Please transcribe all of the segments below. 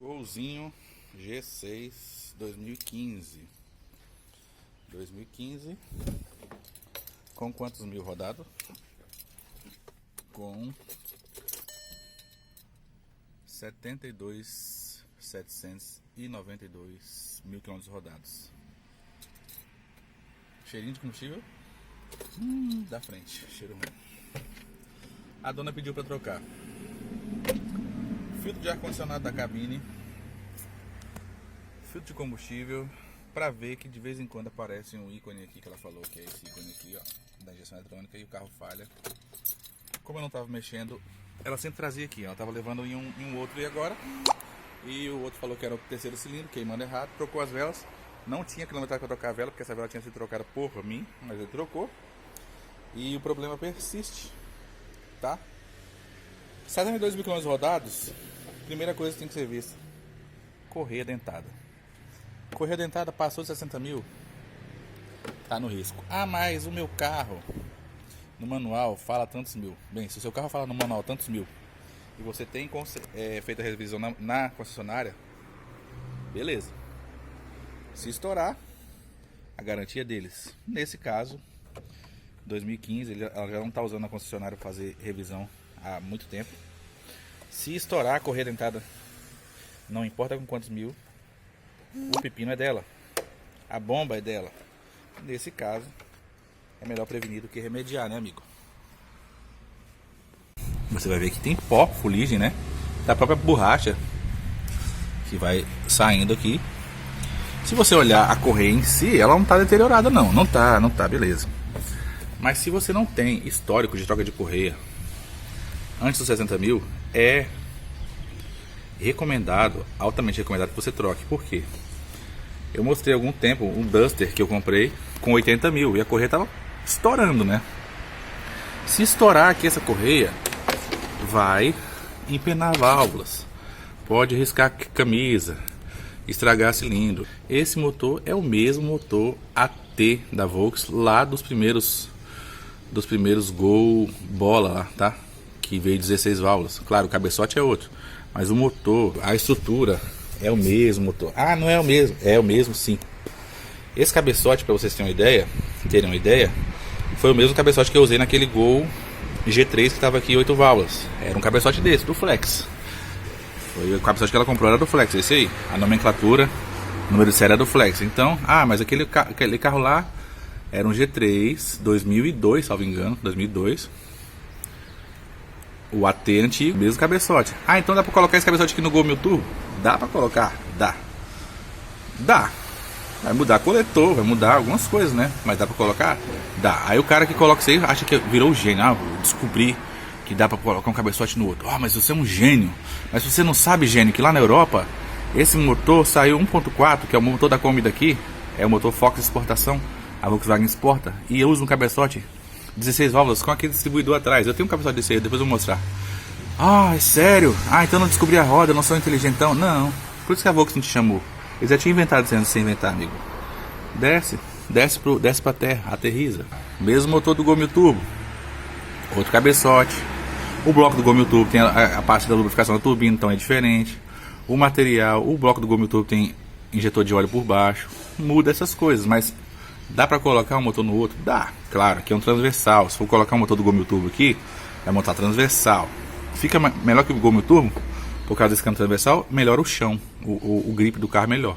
Golzinho G6 2015. Com quantos mil rodado? Com 72.792 mil quilômetros rodados. Cheirinho de combustível? Da frente, cheiro ruim. A dona pediu para trocar filtro de ar-condicionado da cabine, filtro de combustível, para ver que de vez em quando aparece um ícone aqui, que ela falou que é esse ícone aqui, ó, da injeção eletrônica, e o carro falha. Como eu não estava mexendo, ela sempre trazia aqui, ó, ela estava levando em um outro, e agora, e o outro falou que era o terceiro cilindro, queimando errado, trocou as velas. Não tinha quilometragem para trocar a vela, porque essa vela tinha sido trocada por mim, mas ele trocou. E o problema persiste, tá? 72 mil quilômetros rodados, primeira coisa que tem que ser vista: correia dentada. Correia dentada passou de 60 mil, tá no risco. Ah, mas o meu carro, no manual, fala tantos mil. Bem, se o seu carro fala no manual tantos mil, e você tem feito a revisão na concessionária, beleza. Se estourar, a garantia deles. Nesse caso, 2015, ela já não está usando a concessionária para fazer revisão há muito tempo. Se estourar a correia dentada, não importa com quantos mil, o pepino é dela, a bomba é dela. Nesse caso, é melhor prevenir do que remediar, né, amigo? Você vai ver que tem pó, fuligem, né? Da própria borracha que vai saindo aqui. Se você olhar a correia em si, ela não está deteriorada, não tá, beleza. Mas se você não tem histórico de troca de correia antes dos 60 mil, é recomendado, altamente recomendado que você troque. Por quê? Eu mostrei há algum tempo um Duster que eu comprei com 80 mil e a correia estava estourando, né? Se estourar aqui essa correia, vai empenar válvulas, pode riscar camisa, estragar cilindro. Esse motor é o mesmo motor AT da Volks, lá dos primeiros Gol bola lá, tá? Que veio 16 válvulas. Claro, o cabeçote é outro, mas o motor, a estrutura é o mesmo motor. Ah, não é o mesmo? É o mesmo, sim. Esse cabeçote, para vocês terem uma ideia, foi o mesmo cabeçote que eu usei naquele Gol G3 que estava aqui 8 válvulas. Era um cabeçote desse, do Flex. Foi o cabeçote que ela comprou, era do Flex, esse aí. A nomenclatura, o número de série era do Flex. Então, mas aquele carro lá era um G3 2002, salvo engano, 2002. O AT antigo, mesmo cabeçote. Então dá pra colocar esse cabeçote aqui no Gol 1000 Turbo? Dá pra colocar? Dá. Vai mudar coletor, vai mudar algumas coisas, né? Mas dá pra colocar? Dá. Aí o cara que coloca isso aí acha que virou gênio. Vou descobrir que dá pra colocar um cabeçote no outro. Mas você é um gênio. Mas você não sabe, gênio, que lá na Europa esse motor saiu 1.4, que é o motor da Kombi daqui, é o motor Fox exportação, a Volkswagen exporta, e eu uso um cabeçote 16 válvulas com aquele distribuidor atrás. Eu tenho um cabeçote desse aí, depois eu vou mostrar. É sério? Então não descobri a roda, não sou inteligentão. Não, por isso que a Volkswagen te chamou. Eles já tinham inventado isso antes de você inventar, amigo. Desce pra terra, aterriza. Mesmo motor do Gol 1000 Turbo, outro cabeçote. O bloco do Gol 1000 Turbo tem a parte da lubrificação da turbina, então é diferente. O material, o bloco do Gol 1000 Turbo tem injetor de óleo por baixo. Muda essas coisas, mas dá pra colocar um motor no outro? Dá, claro, aqui é um transversal. Se for colocar um motor do Gol 1000 Turbo aqui, vai montar transversal. Fica melhor que o Gol 1000 Turbo, por causa desse câmbio transversal, melhora o chão, o grip do carro melhor,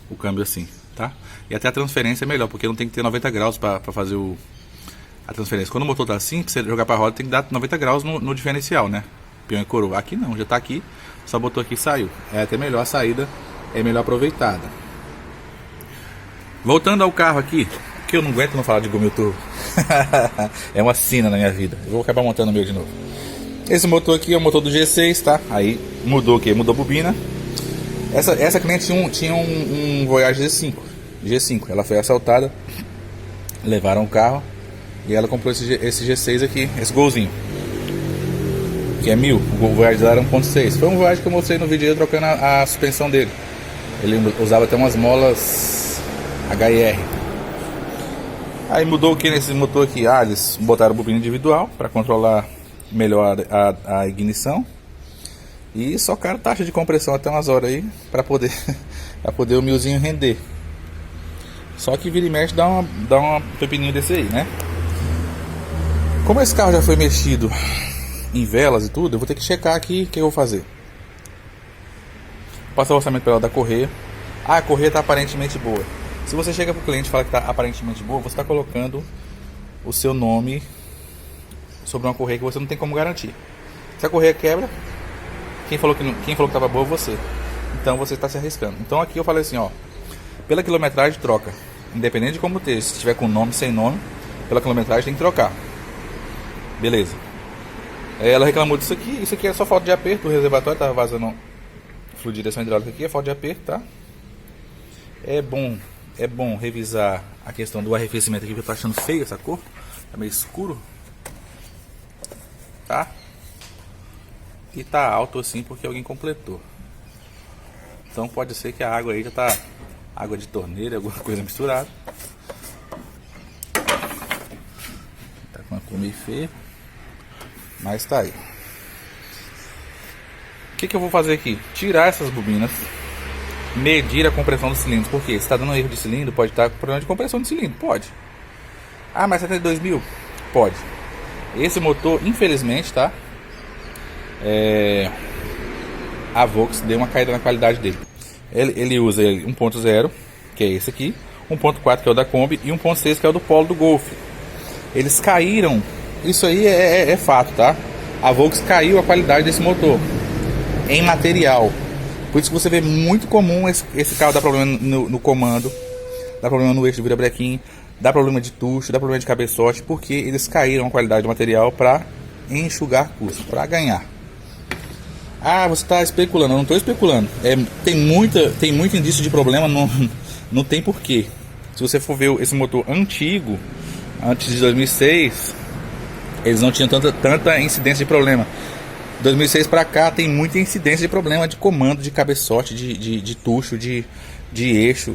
o câmbio assim, tá? E até a transferência é melhor, porque não tem que ter 90 graus pra fazer a transferência. Quando o motor tá assim, pra você jogar pra roda, tem que dar 90 graus no diferencial, né? Peão e coroa. Aqui não, já tá aqui, só botou aqui e saiu. É até melhor a saída, é melhor aproveitada. Voltando ao carro aqui, que eu não aguento não falar de Gol 1000 Turbo. É uma sina na minha vida. Eu vou acabar montando o meu de novo. Esse motor aqui é o motor do G6, tá? Aí mudou o que? Mudou a bobina. Essa cliente tinha um Voyage G5. Ela foi assaltada, levaram o carro e ela comprou esse G6 aqui, esse Golzinho, que é 1000. O Voyage dela era 1.6. Foi um Voyage que eu mostrei no vídeo trocando a suspensão dele. Ele usava até umas molas HIR. Aí mudou o que nesse motor aqui? Eles botaram bobina individual para controlar melhor a ignição. E socaram taxa de compressão até umas horas aí para poder, pra poder o milzinho render. Só que vira e mexe dá uma pepininho desse aí, né? Como esse carro já foi mexido em velas e tudo, eu vou ter que checar aqui o que eu vou fazer. Vou passar o orçamento para ela da correia. Ah, a correia está aparentemente boa. Se você chega para o cliente e fala que está aparentemente boa, você está colocando o seu nome sobre uma correia que você não tem como garantir. Se a correia quebra, quem falou que estava boa é você. Então você está se arriscando. Então aqui eu falei assim, ó, pela quilometragem troca. Independente de como ter, se tiver com nome, sem nome, pela quilometragem tem que trocar. Beleza. Ela reclamou disso aqui. Isso aqui é só falta de aperto. O reservatório estava vazando fluido de direção hidráulica aqui. É falta de aperto, tá? É bom revisar a questão do arrefecimento aqui, que eu tô achando feio essa cor. Tá meio escuro. Tá? E tá alto assim porque alguém completou. Então pode ser que a água aí já tá... água de torneira, alguma coisa misturada. Tá com uma cor meio feia. Mas tá aí. O que eu vou fazer aqui? Tirar essas bobinas, medir a compressão dos cilindros. Porque se está dando um erro de cilindro, pode estar com problema de compressão de cilindro. Pode. Ah, mas 72 mil? Pode. Esse motor, infelizmente, tá? A Volks deu uma caída na qualidade dele. Ele usa 1.0, que é esse aqui, 1.4 que é o da Kombi, e 1.6 que é o do Polo do Golf. Eles caíram. Isso aí é fato, tá? A Volks caiu a qualidade desse motor em material. Por isso que você vê muito comum esse carro dar problema no comando, dá problema no eixo do virabrequim, dá problema de tucho, dá problema de cabeçote, porque eles caíram a qualidade do material para enxugar custo, para ganhar. Ah, você está especulando. Eu não estou especulando. Tem muito indício de problema, não tem porquê. Se você for ver esse motor antigo, antes de 2006, eles não tinham tanta incidência de problema. 2006 para cá tem muita incidência de problema de comando, de cabeçote, de tucho, de eixo.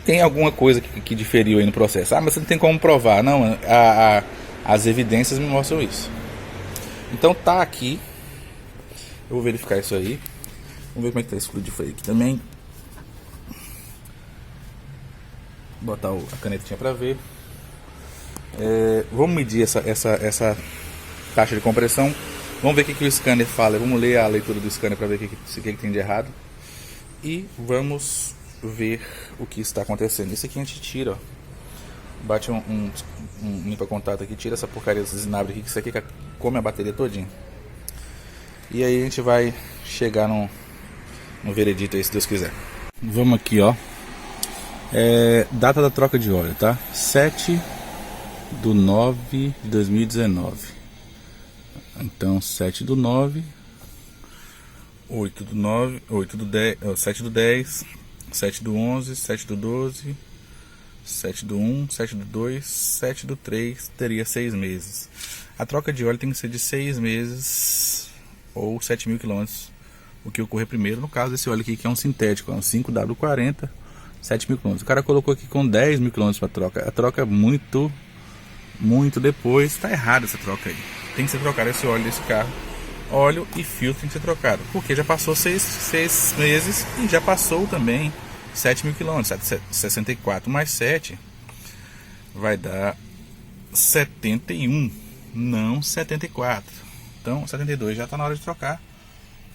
Tem alguma coisa que diferiu aí no processo. Ah, mas você não tem como provar. Não, as evidências me mostram isso. Então tá aqui. Eu vou verificar isso aí. Vamos ver como é que tá esse fluido de freio aqui também. Vou botar a canetinha para ver. Vamos medir essa taxa de compressão. Vamos ver o que o scanner fala. Vamos ler a leitura do scanner para ver o que tem de errado. E vamos ver o que está acontecendo. Isso aqui a gente tira, ó. Bate um limpa contato aqui, tira essa porcaria desses inabres aqui, que isso aqui come a bateria todinha. E aí a gente vai chegar no veredito aí, se Deus quiser. Vamos aqui, ó. Data da troca de óleo, tá? 7/9/2019. Então 7/9, 8/9, 8/10, 7/10, 7/11, 7/12, 7/1, 7/2, 7/3, teria 6 meses. A troca de óleo tem que ser de 6 meses ou 7.000 km, o que ocorre primeiro. No caso desse óleo aqui, que é um sintético, é um 5W40, 7.000 km. O cara colocou aqui com 10.000 km para troca. A troca é muito depois. Está errado essa troca aí. Tem que ser trocado esse óleo desse carro. Óleo e filtro tem que ser trocado, porque já passou 6 meses e já passou também 7.000 km. 64 mais 7 vai dar 71, não 74. Então 72, já está na hora de trocar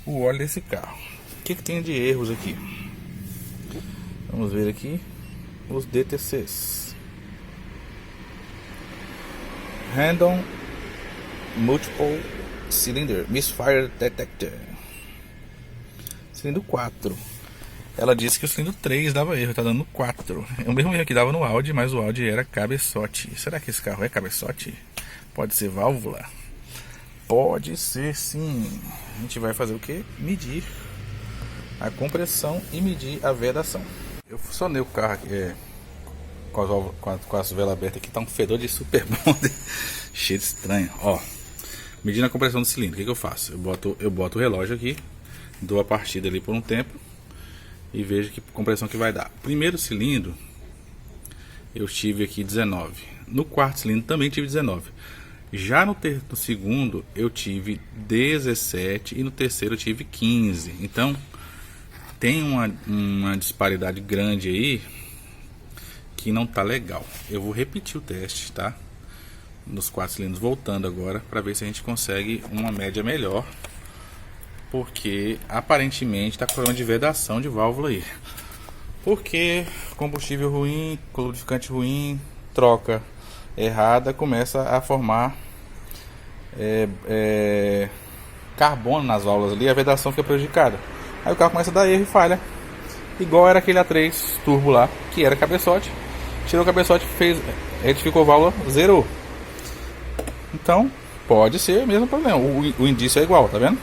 o óleo desse carro. O que tem de erros aqui? Vamos ver aqui os DTCs. Random Multiple Cylinder Misfire Detector. Cilindro 4. Ela disse que o cilindro 3 dava erro, tá dando 4. É o mesmo erro que dava no Audi, mas o Audi era cabeçote. Será que esse carro é cabeçote? Pode ser válvula? Pode ser sim. A gente vai fazer o que? Medir a compressão e medir a vedação. Eu funcionei o carro aqui com as velas abertas aqui, tá um fedor de super bonder. Cheiro estranho. Ó, medindo a compressão do cilindro, o que eu faço? Eu boto o relógio aqui, dou a partida ali por um tempo e vejo que compressão que vai dar. Primeiro cilindro eu tive aqui 19. No quarto cilindro também tive 19. Já no segundo eu tive 17 e no terceiro eu tive 15. Então tem uma disparidade grande aí que não tá legal. Eu vou repetir o teste, tá? Nos 4 cilindros, voltando agora para ver se a gente consegue uma média melhor, porque aparentemente tá com problema de vedação de válvula aí. Porque combustível ruim, lubrificante ruim, troca errada, começa a formar carbono nas válvulas ali, a vedação fica prejudicada. Aí o carro começa a dar erro e falha. Igual era aquele A3 turbo lá, que era cabeçote. Tirou o cabeçote, retificou a válvula, zerou. Então, pode ser o mesmo problema. O indício é igual, tá vendo?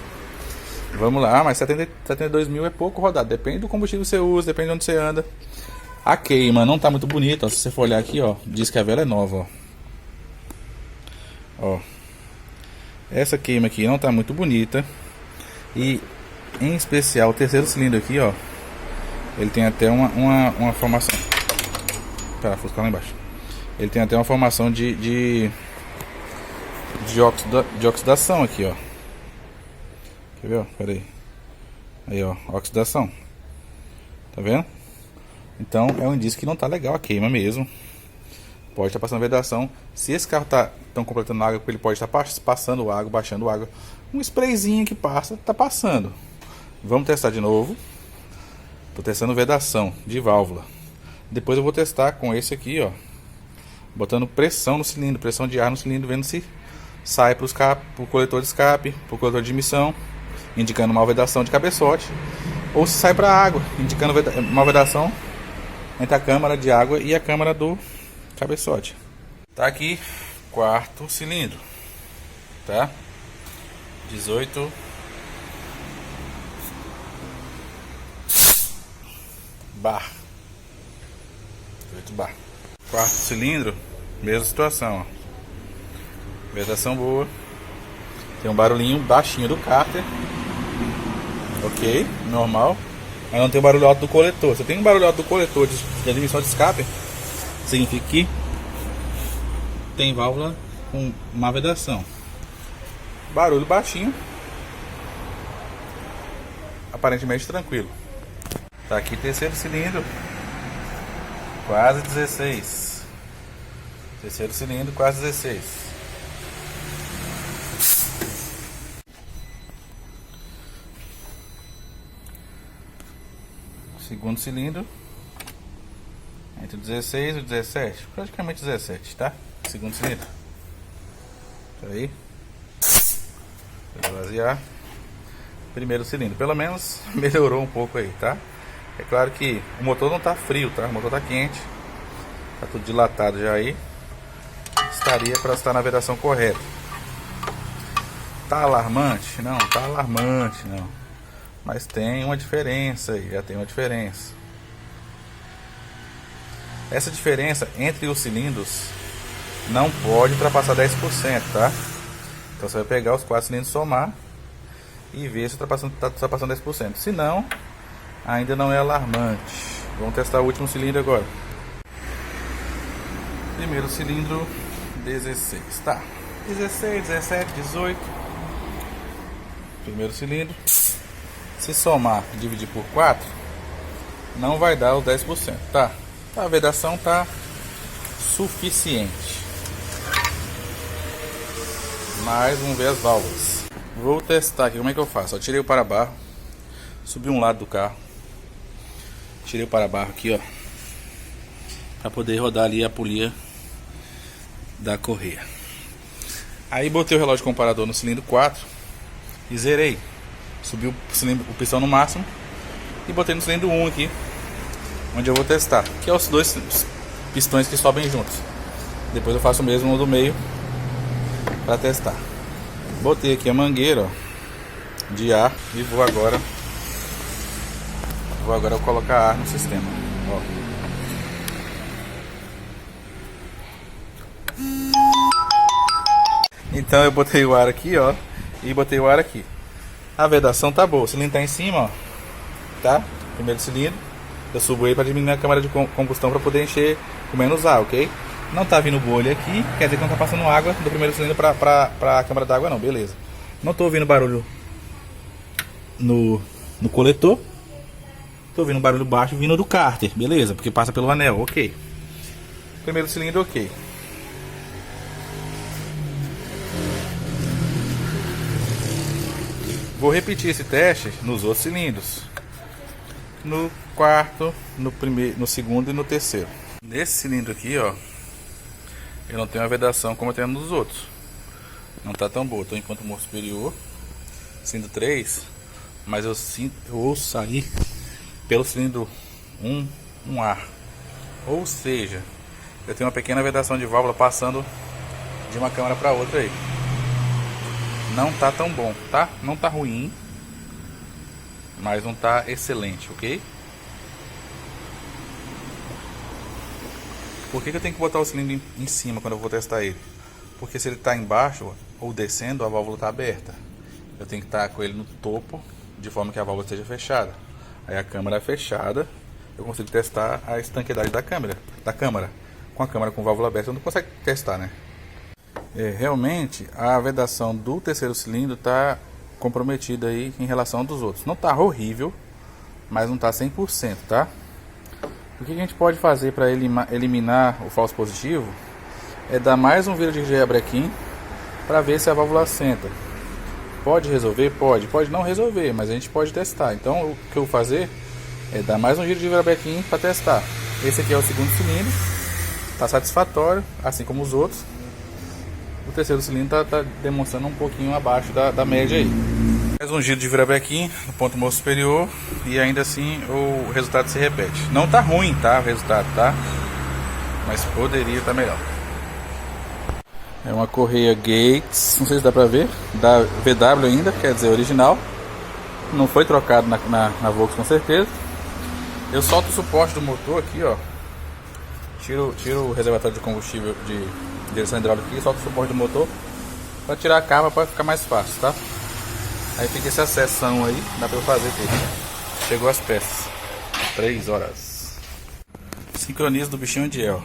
Vamos lá, mas 72 mil é pouco rodado. Depende do combustível que você usa, depende de onde você anda. A queima não tá muito bonita, ó. Se você for olhar aqui, ó, diz que a vela é nova, ó. Essa queima aqui não tá muito bonita. E em especial o terceiro cilindro aqui, ó, ele tem até uma formação. Parafuso lá embaixo. Ele tem até uma formação de oxidação aqui, ó. Quer ver, ó? Pera aí. Aí, ó, oxidação. Tá vendo? Então é um indício que não tá legal a queima mesmo. Pode estar passando vedação. Se esse carro tão completando água, ele pode estar passando água, baixando água. Um sprayzinho que passa, tá passando. Vamos testar de novo. Tô testando vedação de válvula. Depois eu vou testar com esse aqui, ó, botando pressão no cilindro, pressão de ar no cilindro, vendo se sai para o coletor de escape, para o coletor de emissão, indicando uma vedação de cabeçote, ou se sai para a água, indicando uma vedação entre a câmara de água e a câmara do cabeçote. Tá aqui, quarto cilindro, tá? 18 bar. 18 bar. Quarto cilindro, mesma situação, ó. Vedação boa. Tem um barulhinho baixinho do cárter. Ok, normal. Mas não tem o barulho alto do coletor. Se tem um barulho alto do coletor de admissão de escape, significa que tem válvula com má vedação. Barulho baixinho, aparentemente tranquilo. Tá aqui terceiro cilindro, quase 16. Terceiro cilindro, quase 16. Segundo cilindro, entre o 16 e o 17, praticamente 17, tá? Segundo cilindro. Tá aí. Vou esvaziar. Primeiro cilindro, pelo menos melhorou um pouco aí, tá? É claro que o motor não tá frio, tá? O motor tá quente. Tá tudo dilatado já aí. Estaria para estar na vedação correta. Tá alarmante? Não, tá alarmante, não. Mas tem uma diferença aí, já tem uma diferença. Essa diferença entre os cilindros não pode ultrapassar 10%, tá? Então você vai pegar os 4 cilindros, somar e ver se está ultrapassando 10%. Se não, ainda não é alarmante. Vamos testar o último cilindro agora. Primeiro cilindro, 16, tá? 16, 17, 18. Primeiro cilindro. Se somar e dividir por 4, não vai dar os 10%, tá? A vedação tá suficiente. Mas vamos ver as válvulas. Vou testar aqui como é que eu faço. Eu tirei o para-barro, subi um lado do carro, tirei o para-barro aqui, ó, para poder rodar ali a polia da correia. Aí botei o relógio comparador no cilindro 4 e zerei. Subi o pistão no máximo e botei no cilindro 1 aqui, onde eu vou testar, que é os dois pistões que sobem juntos. Depois eu faço o mesmo no do meio para testar. Botei aqui a mangueira, ó, de ar e vou agora colocar ar no sistema, ó. Então eu botei o ar aqui, ó, e botei o ar aqui. A vedação tá boa, o cilindro tá em cima, ó, tá? Primeiro cilindro, eu subo ele para diminuir a câmara de combustão para poder encher com menos ar, ok? Não tá vindo bolha aqui, quer dizer que não tá passando água do primeiro cilindro pra câmara d'água não, beleza. Não tô ouvindo barulho no coletor. Tô ouvindo barulho baixo vindo do cárter, beleza, porque passa pelo anel, ok. Primeiro cilindro, ok. Vou repetir esse teste nos outros cilindros. No quarto, no primeiro, no segundo e no terceiro. Nesse cilindro aqui, ó, eu não tenho a vedação como eu tenho nos outros. Não tá tão boa. Tô em ponto morto superior, cilindro 3, mas eu ouço sair pelo cilindro 1 um ar. Ou seja, eu tenho uma pequena vedação de válvula passando de uma câmara para outra aí. Não tá tão bom, tá? Não tá ruim, mas não tá excelente, ok? Por que eu tenho que botar o cilindro em cima quando eu vou testar ele? Porque se ele está embaixo ou descendo, a válvula está aberta. Eu tenho que estar com ele no topo, de forma que a válvula esteja fechada. Aí a câmara fechada, eu consigo testar a estanqueidade da câmara. Com a câmara com válvula aberta, eu não consigo testar, né? Realmente, a vedação do terceiro cilindro está comprometida aí em relação dos outros. Não está horrível, mas não está 100%, tá? O que a gente pode fazer para eliminar o falso positivo é dar mais um vira de gebrequim para ver se a válvula assenta. Pode resolver? Pode não resolver, mas a gente pode testar. Então o que eu vou fazer é dar mais um giro de gebrequim para testar. Esse aqui é o segundo cilindro, está satisfatório, assim como os outros. O terceiro cilindro está demonstrando um pouquinho abaixo da média aí. Mais um giro de virabrequim no ponto morto superior e ainda assim o resultado se repete. Não está ruim, tá? O resultado, tá? Mas poderia estar melhor. É uma correia Gates, não sei se dá pra ver, da VW ainda, quer dizer, original. Não foi trocado na Volks com certeza. Eu solto o suporte do motor aqui, ó. Tiro o reservatório de combustível de direção hidráulica aqui, solto o suporte do motor para tirar a cava para ficar mais fácil, tá? Aí fica essa seção aí, dá para eu fazer tudo. Chegou as peças, 3 horas. Sincronizo do bichinho onde é, ó.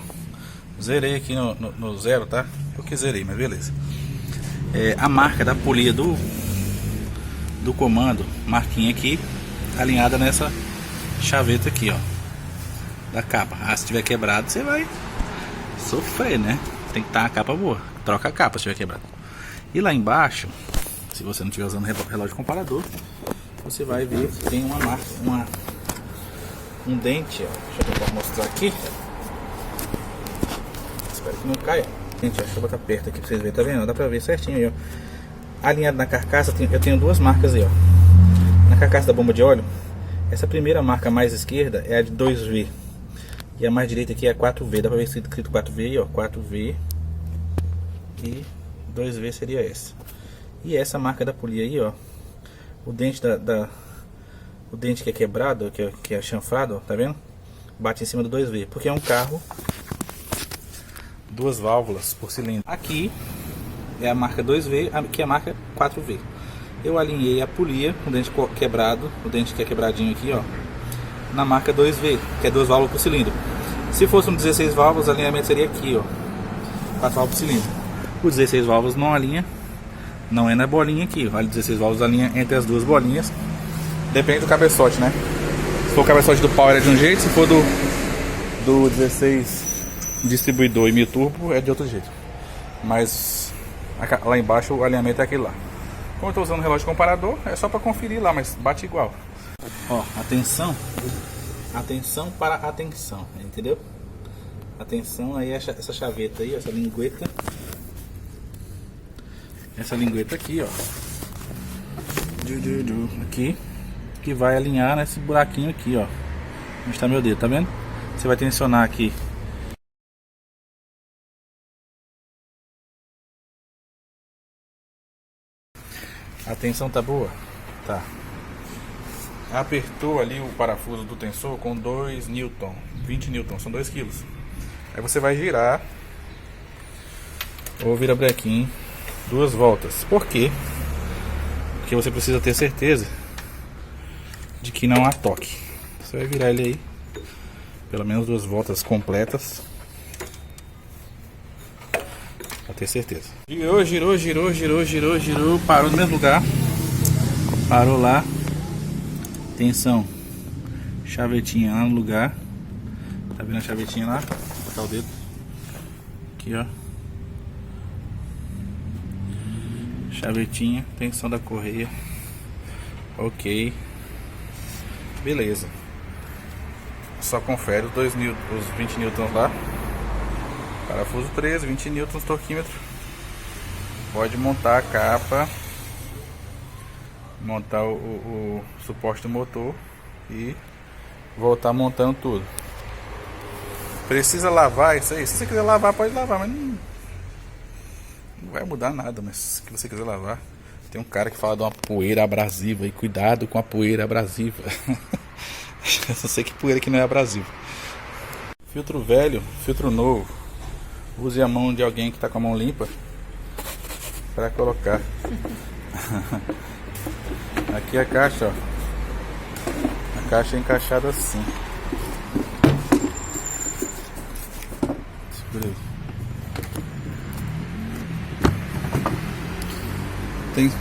Zerei aqui no zero, tá? Eu que zerei, mas beleza. A marca da polia do comando, marquinha aqui, alinhada nessa chaveta aqui, ó, da capa. Se tiver quebrado, você vai sofrer, né? Tem que estar a capa boa. Troca a capa se tiver quebrado. E lá embaixo, se você não estiver usando relógio comparador, você vai ver que tem uma marca, um dente, ó. Deixa eu tentar mostrar aqui. Espero que não caia. Gente, deixa eu botar perto aqui pra vocês verem, tá vendo? Dá pra ver certinho aí, ó. Alinhado na carcaça, eu tenho duas marcas aí, ó. Na carcaça da bomba de óleo, essa primeira marca mais esquerda é a de 2V. E a mais direita aqui é a 4V. Dá pra ver escrito 4V aí, ó. 4V. E 2V seria essa. E essa marca da polia aí, ó. O dente o dente que é quebrado, que é chanfrado, ó, tá vendo? Bate em cima do 2V. Porque é um carro, duas válvulas por cilindro. Aqui é a marca 2V, aqui é a marca 4V. Eu alinhei a polia, o dente quebrado, o dente que é quebradinho aqui, ó, na marca 2V, que é 2 válvulas por cilindro. Se fosse um 16 válvulas, o alinhamento seria aqui, ó, 4 válvulas por cilindro. O 16 válvulas não alinha, não é na bolinha aqui, ó. O 16 válvulas alinha entre as duas bolinhas. Depende do cabeçote, né? Se for o cabeçote do Power é de um jeito, se for do 16 distribuidor e 1000 turbo é de outro jeito. Mas lá embaixo o alinhamento é aquele lá. Como eu estou usando o relógio comparador, é só para conferir lá, mas bate igual. Ó, atenção para atenção, entendeu? Atenção aí, essa chaveta aí, essa lingueta aqui, ó, aqui, que vai alinhar nesse buraquinho aqui, ó, onde está meu dedo, tá vendo? Você vai tensionar aqui. A tensão tá boa? Tá. Apertou ali o parafuso do tensor com 2 Newton, 20 Newton, são 2 kg. Aí você vai girar o virabrequim 2 voltas. Por quê? Porque você precisa ter certeza de que não há toque. Você vai virar ele aí pelo menos 2 voltas completas. Pra ter certeza. Girou, girou, girou, girou, girou, girou. Parou no mesmo lugar. Parou lá. Tensão. Chavetinha lá no lugar. Tá vendo a chavetinha lá? Vou botar o dedo. Aqui, ó. Chavetinha. Tensão da correia. Ok. Beleza. Só confere os 20 newtons lá. Parafuso 13, 20 newtons torquímetro. Pode montar a capa, montar o suporte do motor e voltar montando tudo. Precisa lavar isso aí? Se você quiser lavar, pode lavar, mas não vai mudar nada. Mas se você quiser lavar, tem um cara que fala de uma poeira abrasiva. E cuidado com a poeira abrasiva. Eu só sei que poeira que não é abrasiva. Filtro velho, filtro novo. Use a mão de alguém que está com a mão limpa para colocar. Aqui a caixa, ó. A caixa é encaixada assim. Segura aí. Tem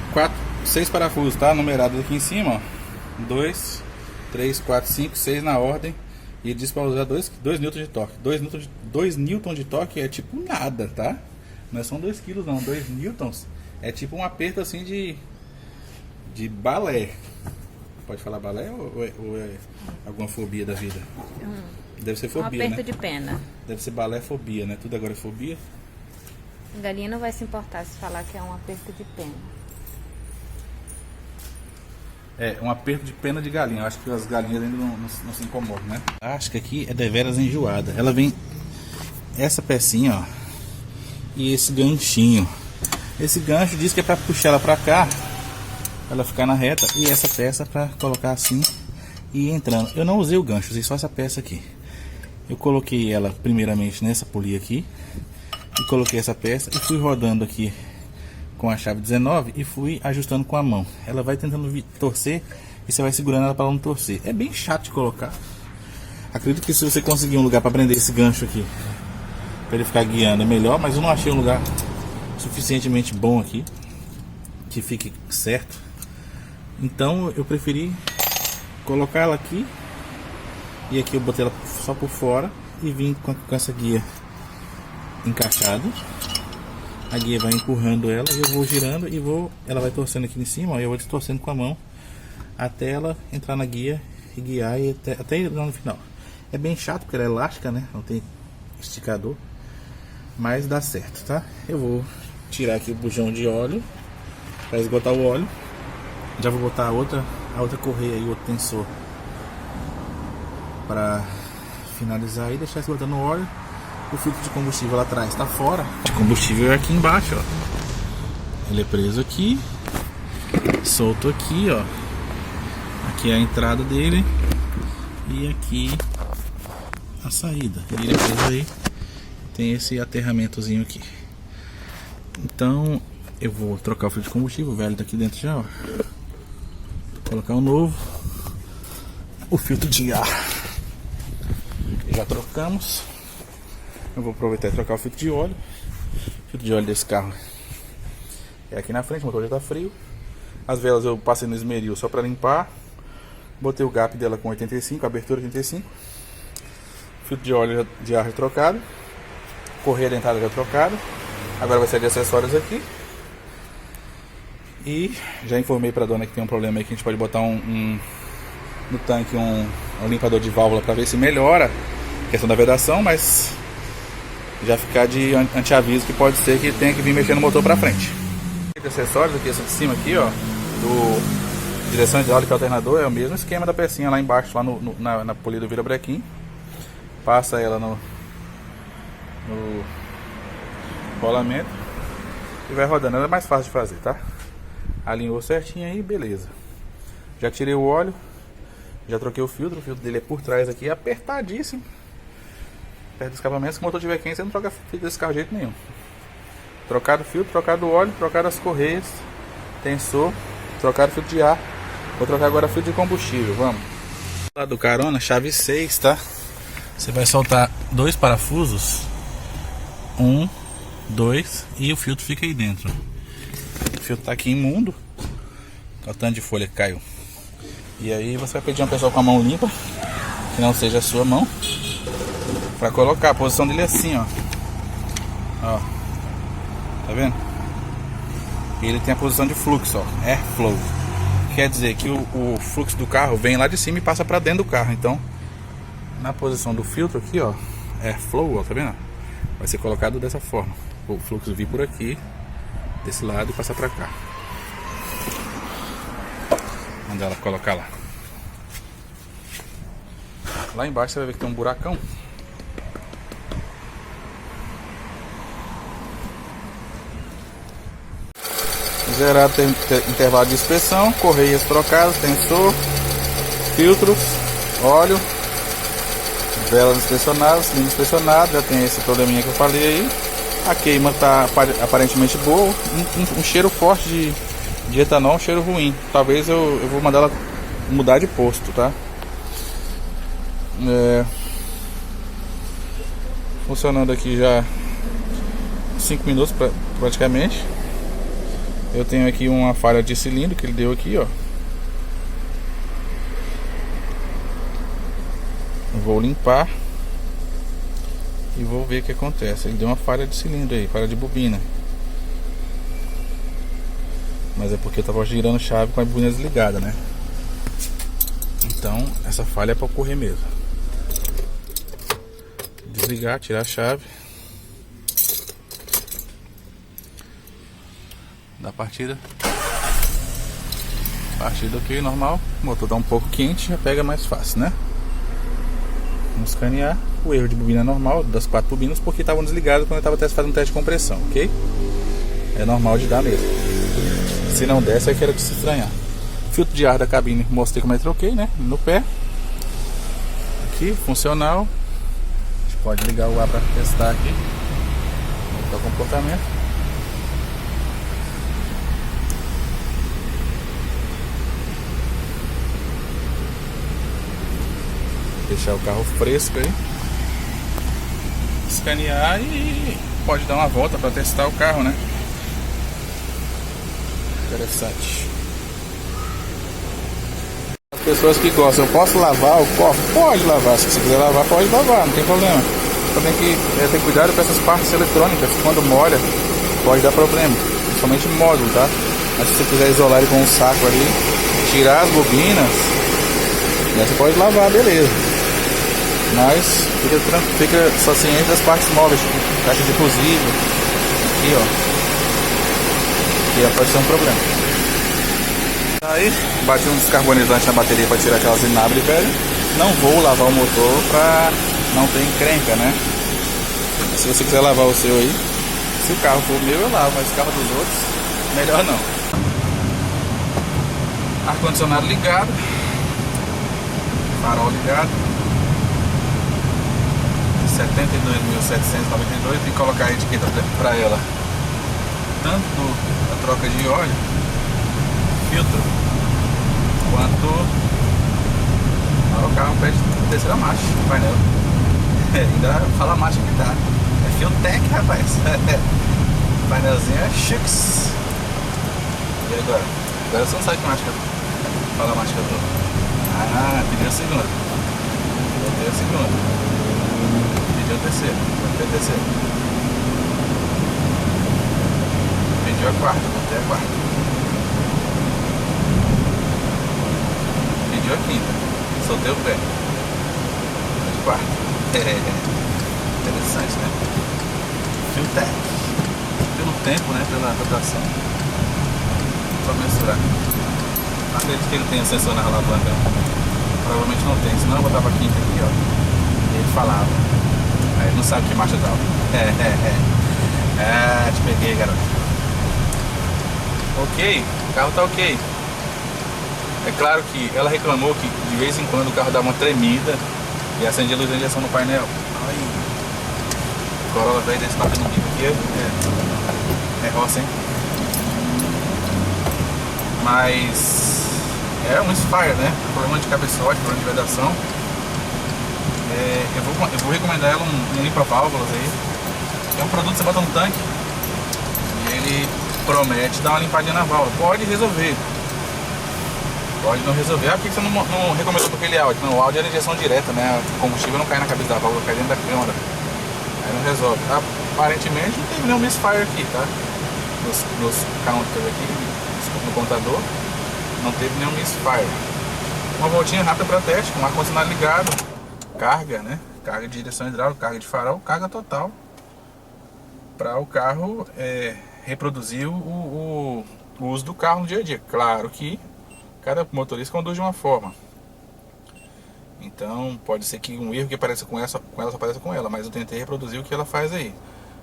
6 parafusos, tá? Numerados aqui em cima, ó. 2, 3, 4, 5, 6 na ordem. E ele diz para usar 2 Newton de torque. 2 Newton de torque é tipo nada, tá? Não são 2 quilos não, 2 Newtons é tipo um aperto assim de balé. Pode falar balé ou é alguma fobia da vida? Deve ser fobia, aperto, né? De pena. Deve ser balé fobia, né? Tudo agora é fobia. A galinha não vai se importar se falar que é um aperto de pena. É, um aperto de pena de galinha. Eu acho que as galinhas ainda não se incomodam, né? Acho que aqui é deveras enjoada. Ela vem essa pecinha, ó, e esse ganchinho. Esse gancho diz que é para puxar ela para cá, pra ela ficar na reta, e essa peça para colocar assim e ir entrando. Eu não usei o gancho, usei só essa peça aqui. Eu coloquei ela primeiramente nessa polia aqui e coloquei essa peça e fui rodando aqui com a chave 19 e fui ajustando com a mão. Ela vai tentando torcer e você vai segurando ela para não torcer. É bem chato de colocar. Acredito que se você conseguir um lugar para prender esse gancho aqui, para ele ficar guiando, é melhor, mas eu não achei um lugar suficientemente bom aqui que fique certo. Então eu preferi colocar ela aqui, e aqui eu botei ela só por fora e vim com essa guia encaixada. A guia vai empurrando ela e eu vou girando e ela vai torcendo aqui em cima, e eu vou distorcendo com a mão até ela entrar na guia e guiar e até ir lá no final. É bem chato porque ela é elástica, né? Não tem esticador, mas dá certo, tá? Eu vou tirar aqui o bujão de óleo para esgotar o óleo. Já vou botar a outra correia e o outro tensor para finalizar e deixar esgotando o óleo. O filtro de combustível lá atrás está fora. O combustível é aqui embaixo, ó. Ele é preso aqui, solto aqui, ó. Aqui é a entrada dele e aqui a saída. Ele é preso aí. Tem esse aterramentozinho aqui. Então eu vou trocar o filtro de combustível, o velho tá aqui dentro já, ó. Colocar o novo. O filtro de ar já trocamos. Eu vou aproveitar e trocar o filtro de óleo. O filtro de óleo desse carro é aqui na frente, o motor já está frio. As velas eu passei no esmeril só para limpar. Botei o gap dela com 85, abertura 85. Filtro de óleo de ar já trocado. Correia dentada já trocada. Agora vai ser de acessórios aqui. E já informei para a dona que tem um problema aí, que a gente pode botar no tanque um limpador de válvula para ver se melhora a questão da vedação, mas já ficar de anti-aviso que pode ser que tenha que vir mexendo no motor para frente. De acessórios aqui, essa de cima aqui, ó, do direção hidráulica e alternador, é o mesmo esquema da pecinha lá embaixo, lá na polia do virabrequim. Passa ela no rolamento e vai rodando. Ela é mais fácil de fazer, tá? Alinhou certinho aí, beleza. Já tirei o óleo, já troquei o filtro dele é por trás aqui, apertadíssimo. Perto do escapamento, se o motor tiver quente, você não troca filtro desse carro de jeito nenhum. Trocado o filtro, trocado o óleo, trocado as correias, tensor, trocado o filtro de ar. Vou trocar agora o filtro de combustível, vamos. Lá do carona, chave 6, tá? Você vai soltar 2 parafusos, 1, 2 e o filtro fica aí dentro. O filtro tá aqui imundo. Olha o tanto de folha que caiu. E aí você vai pedir uma pessoa com a mão limpa, que não seja a sua mão, pra colocar. A posição dele é assim, ó. Ó. Tá vendo? E ele tem a posição de fluxo, ó. Airflow. Quer dizer que o fluxo do carro vem lá de cima e passa pra dentro do carro. Então, na posição do filtro aqui, ó, Airflow, ó, tá vendo? Vai ser colocado dessa forma. O fluxo vir por aqui, desse lado e passar pra cá. Manda ela colocar lá. Lá embaixo você vai ver que tem um buracão. Zerado, tem intervalo de inspeção, correias trocadas, tensor, filtros, óleo, velas inspecionadas, cilindro inspecionado. Já tem esse probleminha que eu falei aí. A queima está aparentemente boa. Um cheiro forte de etanol, um cheiro ruim. Talvez eu vou mandar ela mudar de posto, tá? Funcionando aqui já 5 minutos praticamente. Eu tenho aqui uma falha de cilindro que ele deu aqui, ó. Vou limpar e vou ver o que acontece. Ele deu uma falha de cilindro aí, falha de bobina. Mas é porque eu tava girando chave com a bobina desligada, né? Então essa falha é para ocorrer mesmo. Desligar, tirar a chave. Da partida. Partida ok, normal. O motor tá um pouco quente, já pega mais fácil, né? Vamos escanear. O erro de bobina normal das 4 bobinas, porque estavam desligadas quando eu estava fazendo um teste de compressão, ok? É normal de dar mesmo. Se não der, aí quero que se estranhar. Filtro de ar da cabine, mostrei como é que troquei, né? No pé. Aqui, funcional. A gente pode ligar o ar para testar aqui. Mostrar o comportamento. Deixar o carro fresco aí. Escanear e pode dar uma volta para testar o carro, né? Interessante. As pessoas que gostam, eu posso lavar o copo? Pode lavar, se você quiser lavar, pode lavar, não tem problema. Só tem que ter cuidado com essas partes eletrônicas, quando molha, pode dar problema, principalmente módulo, tá? Mas se você quiser isolar ele com um saco ali, tirar as bobinas, né, você pode lavar, beleza. Mas fica só ciente das partes móveis, tipo caixa de fusível, aqui ó, que pode ser um problema. Aí, bati um descarbonizante na bateria para tirar aquelas vinagre velho. Não vou lavar o motor para não ter encrenca, né? Se você quiser lavar o seu aí, se o carro for meu eu lavo, mas o carro dos outros, melhor não. Ar-condicionado ligado, farol ligado. 72.792, tem que colocar a etiqueta para ela, tanto a troca de óleo, filtro, quanto o carro pede terceira marcha, painel. Ainda fala a marcha que tá. É Fiotec, rapaz. Painelzinho é chiques. E agora? Agora você não sabe que marcha que eu tô. Fala a marcha que eu tô. Ah, pediu a segunda. Botei a segunda. Pediu a terceira, botei a terceira. Pediu a quarta, botei a quarta. Pediu a quinta, soltei o pé. De quarta. Interessante, né? Fiotec. Pelo tempo, né? Pela rotação. Só mensurar. Não acredito que ele tenha sensor na alavanca. Provavelmente não tem, senão eu botava a quinta aqui, ó. E ele falava. Aí ele não sabe que marcha tava. Ah, te peguei, garoto. Ok, o carro tá ok. É claro que ela reclamou que de vez em quando o carro dá uma tremida e acendia a luz de injeção no painel. Ai, o Corolla velho desse batendo bico aqui é roça, hein? Mas é um Inspire, né? Problema de cabeçote, problema de vedação. Eu vou recomendar ela um limpa-válvulas aí. É um produto que você bota no tanque, ele promete dar uma limpadinha na válvula. Pode resolver. Pode não resolver. Ah, por que você não recomendou para aquele áudio? Não, o áudio era injeção direta, né? O combustível não cai na cabeça da válvula, cai dentro da câmara. Aí não resolve. Aparentemente não teve nenhum misfire aqui, tá? Nos counters aqui, no contador, não teve nenhum misfire. Uma voltinha rápida para teste, com o ar-condicionado ligado. Carga, né? Carga de direção hidráulica, carga de farol, carga total. Para o carro reproduzir o uso do carro no dia a dia. Claro que cada motorista conduz de uma forma. Então pode ser que um erro que apareça com ela só apareça com ela, mas eu tentei reproduzir o que ela faz aí.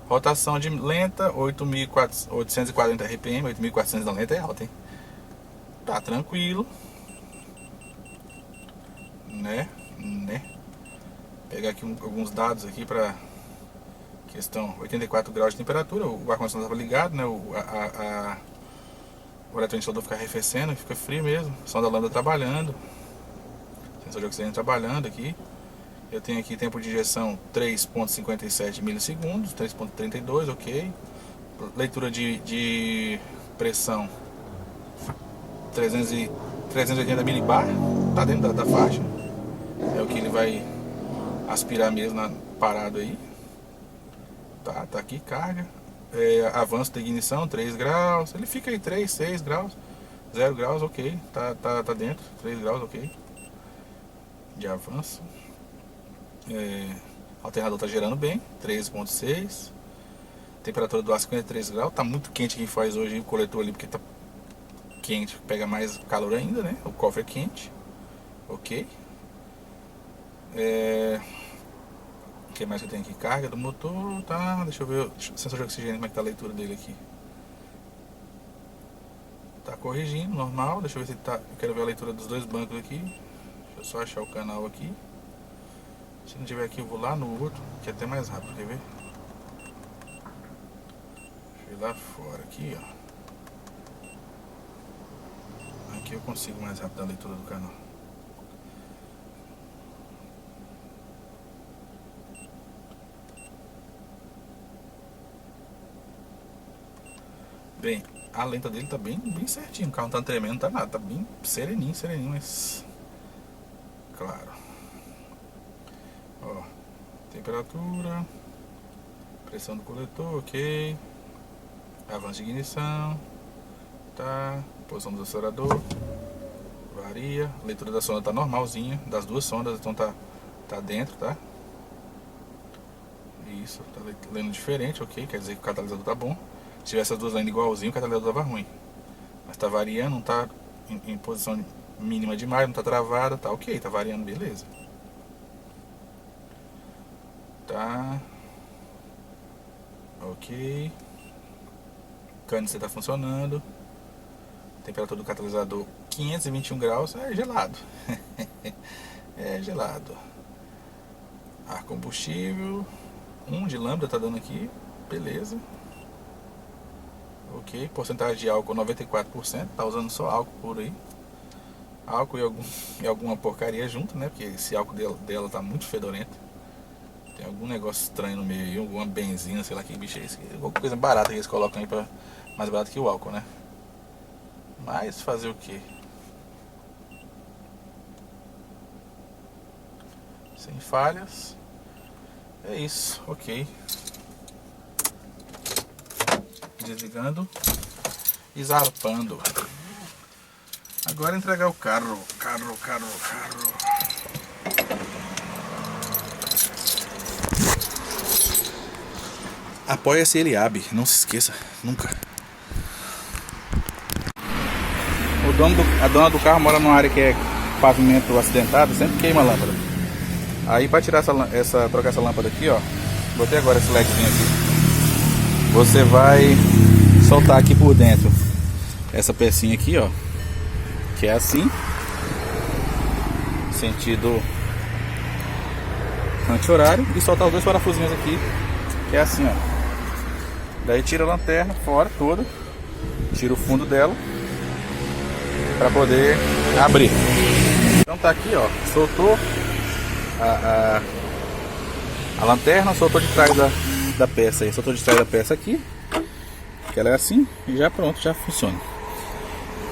Rotação de lenta, 8.840 RPM, 8.400 da lenta é alta, hein? Tá tranquilo. Né? Pegar aqui alguns dados aqui para questão 84 graus de temperatura, o ar-condicionado estava ligado, né? O eletroinstador fica arrefecendo, fica frio mesmo. Som da lambda trabalhando, sensor de oxigênio trabalhando aqui. Eu tenho aqui tempo de injeção 3.57 milissegundos, 3.32, ok. Leitura de pressão 380 milibar, tá dentro da faixa. É o que ele vai aspirar mesmo parado aí. Tá aqui, carga. Avanço da ignição, 3 graus. Ele fica aí 3, 6 graus. 0 graus, ok. Tá dentro, 3 graus, ok. De avanço. Alternador tá gerando bem, 13.6. Temperatura do ar 53 graus. Tá muito quente quem faz hoje o coletor ali, porque tá quente, pega mais calor ainda, né? O cofre é quente. Ok. O que mais que eu tenho aqui? Carga do motor, tá? Deixa eu ver o sensor de oxigênio, como é que tá a leitura dele aqui. Tá corrigindo, normal. Deixa eu ver se tá. Eu quero ver a leitura dos dois bancos aqui. Deixa eu só achar o canal aqui. Se não tiver aqui, eu vou lá no outro, que é até mais rápido, quer ver? Deixa eu ir lá fora aqui, ó. Aqui eu consigo mais rápido a leitura do canal. Bem, a lenta dele tá bem certinho. O carro não tá tremendo, não tá nada. Tá bem sereninho, mas... Claro. Ó, temperatura, pressão do coletor, ok. Avanço de ignição. Tá. Posição do acelerador. Varia. A leitura da sonda tá normalzinha. Das duas sondas, então tá dentro, tá? Isso, tá lendo diferente, ok. Quer dizer que o catalisador tá bom. Se tivesse as duas lendo igualzinho, o catalisador tava ruim. Mas tá variando, não tá em posição mínima demais, não tá travada, tá ok, tá variando, beleza. Tá. Ok. Cano C tá funcionando. Temperatura do catalisador 521 graus, é gelado. É gelado. Ar combustível 1 de lambda tá dando aqui, beleza. Ok, porcentagem de álcool 94%, tá usando só álcool por aí. Álcool e alguma porcaria junto, né? Porque esse álcool dela tá muito fedorento. Tem algum negócio estranho no meio aí, alguma benzina, sei lá que bicho é esse. Alguma coisa barata que eles colocam aí pra... mais barato que o álcool, né? Mas fazer o que? Sem falhas. É isso, ok. Desligando e zarpando. Agora entregar o carro. Apoia-se Eliabe, não se esqueça, nunca. A dona do carro mora numa área que é pavimento acidentado, sempre queima a lâmpada. Aí para tirar trocar essa lâmpada aqui, ó, botei agora esse ledzinho aqui. Você vai soltar aqui por dentro essa pecinha aqui, ó, que é assim, sentido anti-horário, e soltar os dois parafusinhos aqui, que é assim, ó. Daí tira a lanterna fora toda, tira o fundo dela para poder abrir. Então tá aqui, ó, soltou a lanterna, soltou de trás da peça aí, soltou de trás da peça aqui. Que ela é assim e já pronto, já funciona.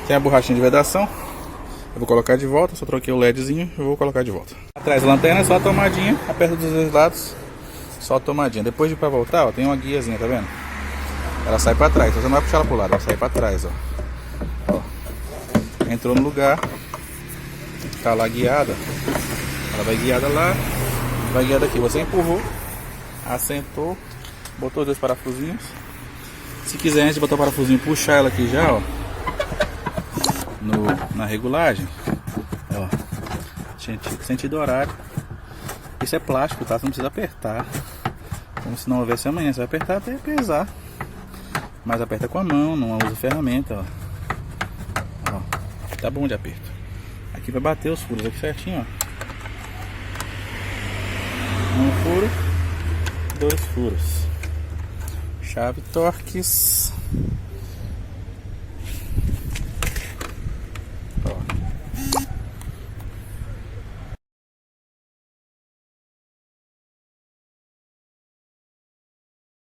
Tem a borrachinha de vedação. Eu vou colocar de volta, só troquei o LEDzinho e vou colocar de volta. Atrás da lanterna é só a tomadinha, aperta dos dois lados, só a tomadinha. Depois de pra voltar, ó, tem uma guiazinha, tá vendo? Ela sai pra trás, você não vai puxar ela pro lado, ela sai pra trás, ó. Entrou no lugar, tá lá guiada, ela vai guiada lá, vai guiada aqui. Você empurrou, assentou, botou os dois parafusinhos. Se quiser, antes de botar o parafusinho, puxar ela aqui já, ó, na regulagem, ó, sentido horário. Isso é plástico, tá? Você não precisa apertar, como se não houvesse amanhã. Você vai apertar até pesar, mas aperta com a mão, não usa ferramenta, ó. Tá bom de aperto. Aqui vai bater os furos aqui certinho, ó. Um furo, 2 furos. Chave Torx.